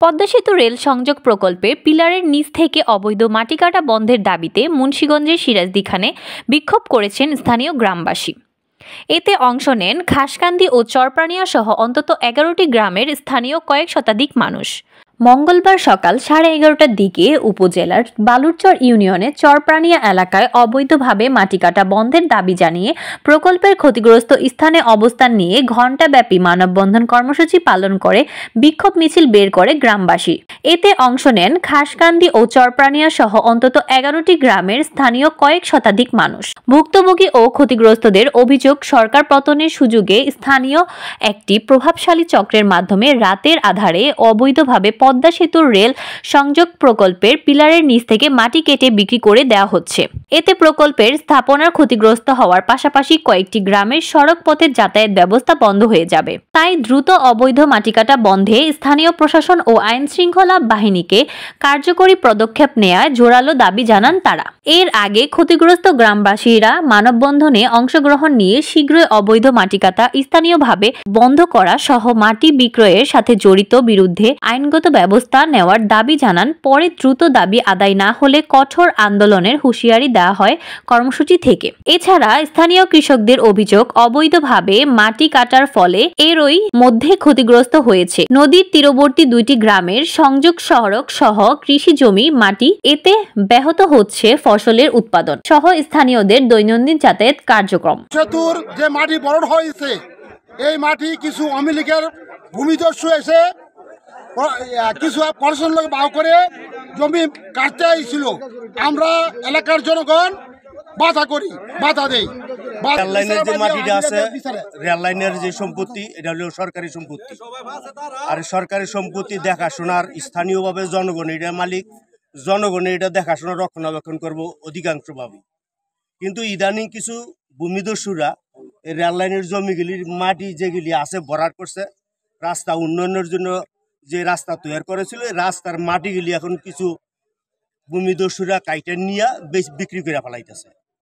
পদ্মা সেতু রেল সংযোগ প্রকল্পে পিলারের নিচ থেকে অবৈধ মাটি কাটা বন্ধের দাবিতে মুন্সিগঞ্জের সিরাজদিখানে বিক্ষোভ করেছেন স্থানীয় গ্রামবাসী। এতে অংশ নেন ঘাসকান্দি ও চরপ্রাণিয়া সহ অন্তত 11টি গ্রামের স্থানীয় কয়েক শতাধিক মানুষ। মঙ্গলবার সকাল 11:30টার দিকে উপজেলার বালুরচর ইউনিয়নের চরপ্রাণিয়া এলাকায় অবৈধভাবে মাটি কাটা বন্ধের দাবি জানিয়ে প্রকল্পের ক্ষতিগ্রস্ত স্থানে অবস্থান নিয়ে ঘণ্টাব্যাপী মানববন্ধন কর্মসূচি পালন করে বিক্ষোভ মিছিল বের করে গ্রামবাসী। এতে অংশ নেন ঘাসকান্দি ও চরপ্রাণিয়া সহ অন্তত 11টি গ্রামের স্থানীয় কয়েক শতাধিক মানুষ। ভুক্তভোগী ও ক্ষতিগ্রস্তদের অভিযোগ, সরকার পতনের সুযোগে স্থানীয় একটি প্রভাবশালী চক্রের মাধ্যমে রাতের আধারে অবৈধভাবে পদ্মা সেতুর রেল সংযোগ প্রকল্পের পিলারের নিচ থেকে মাটি কেটে বিক্রি করে দেওয়া হচ্ছে। এতে প্রকল্পের স্থাপনার ক্ষতিগ্রস্ত হওয়ার পাশাপাশি কয়েকটি গ্রামের সড়ক পথের যাতায়াত ব্যবস্থা বন্ধ হয়ে যাবে। তাই দ্রুত অবৈধ মাটি কাটা বন্ধে স্থানীয় প্রশাসন ও আইন শৃঙ্খলা বাহিনীকে কার্যকরী পদক্ষেপ নেওয়ার জোরালো দাবি জানান তারা। এর আগে ক্ষতিগ্রস্ত গ্রামবাসীরা মানববন্ধনে অংশগ্রহণ নিয়ে শীঘ্রই অবৈধ মাটি কাটা স্থানীয়ভাবে বন্ধ করা সহ মাটি বিক্রয়ের সাথে জড়িত বিরুদ্ধে আইনগত ব্যবস্থা নেওয়ার দাবি জানান। পরে দ্রুত দাবি আদায় না হলে কঠোর আন্দোলনের হুঁশিয়ারি দেওয়া হয় কর্মসূচি থেকে। এছাড়া স্থানীয় কৃষকদের অভিযোগ, অবৈধভাবে মাটি কাটার ফলে এরই মধ্যে ক্ষতিগ্রস্ত হয়েছে নদীর তীরবর্তী 2টি গ্রামের সংযোগ সড়ক সহ কৃষি জমি মাটি। এতে ব্যাহত হচ্ছে ফসলের উৎপাদন সহ স্থানীয়দের দৈনন্দিন যাতায়াত কার্যক্রম। সেতুর যে মাটি বরণ হয়েছে, এই মাটি কিছু আওয়ামী লীগের ভূমিদস্যু এসে কিছু পড়াশোনার লোক বাউ করে জমি কাটতে আইছিল। আমরা এলাকার জনগণ বাধা দেই। রেল লাইনের যে মাটিটা আছে, রেল লাইনের যে সম্পত্তি, এটা হলো সরকারি সম্পত্তি। আর সরকারি সম্পত্তি দেখাশোনার স্থানীয়ভাবে জনগণ এটা মালিক, জনগণ এটা দেখাশোনা রক্ষণাবেক্ষণ করব অধিকাংশভাবে। কিন্তু ইদানিং কিছু ভূমিদস্যুরা রেল লাইনের জমিগুলির মাটি যেগুলি আছে ভরাট করছে। রাস্তা উন্নয়নের জন্য যে রাস্তা তৈরি করেছিল, রাস্তার মাটিগুলি এখন কিছু ভূমিদস্যুরা কাইটে নিয়ে বিক্রি করে ফেলাইতেছে।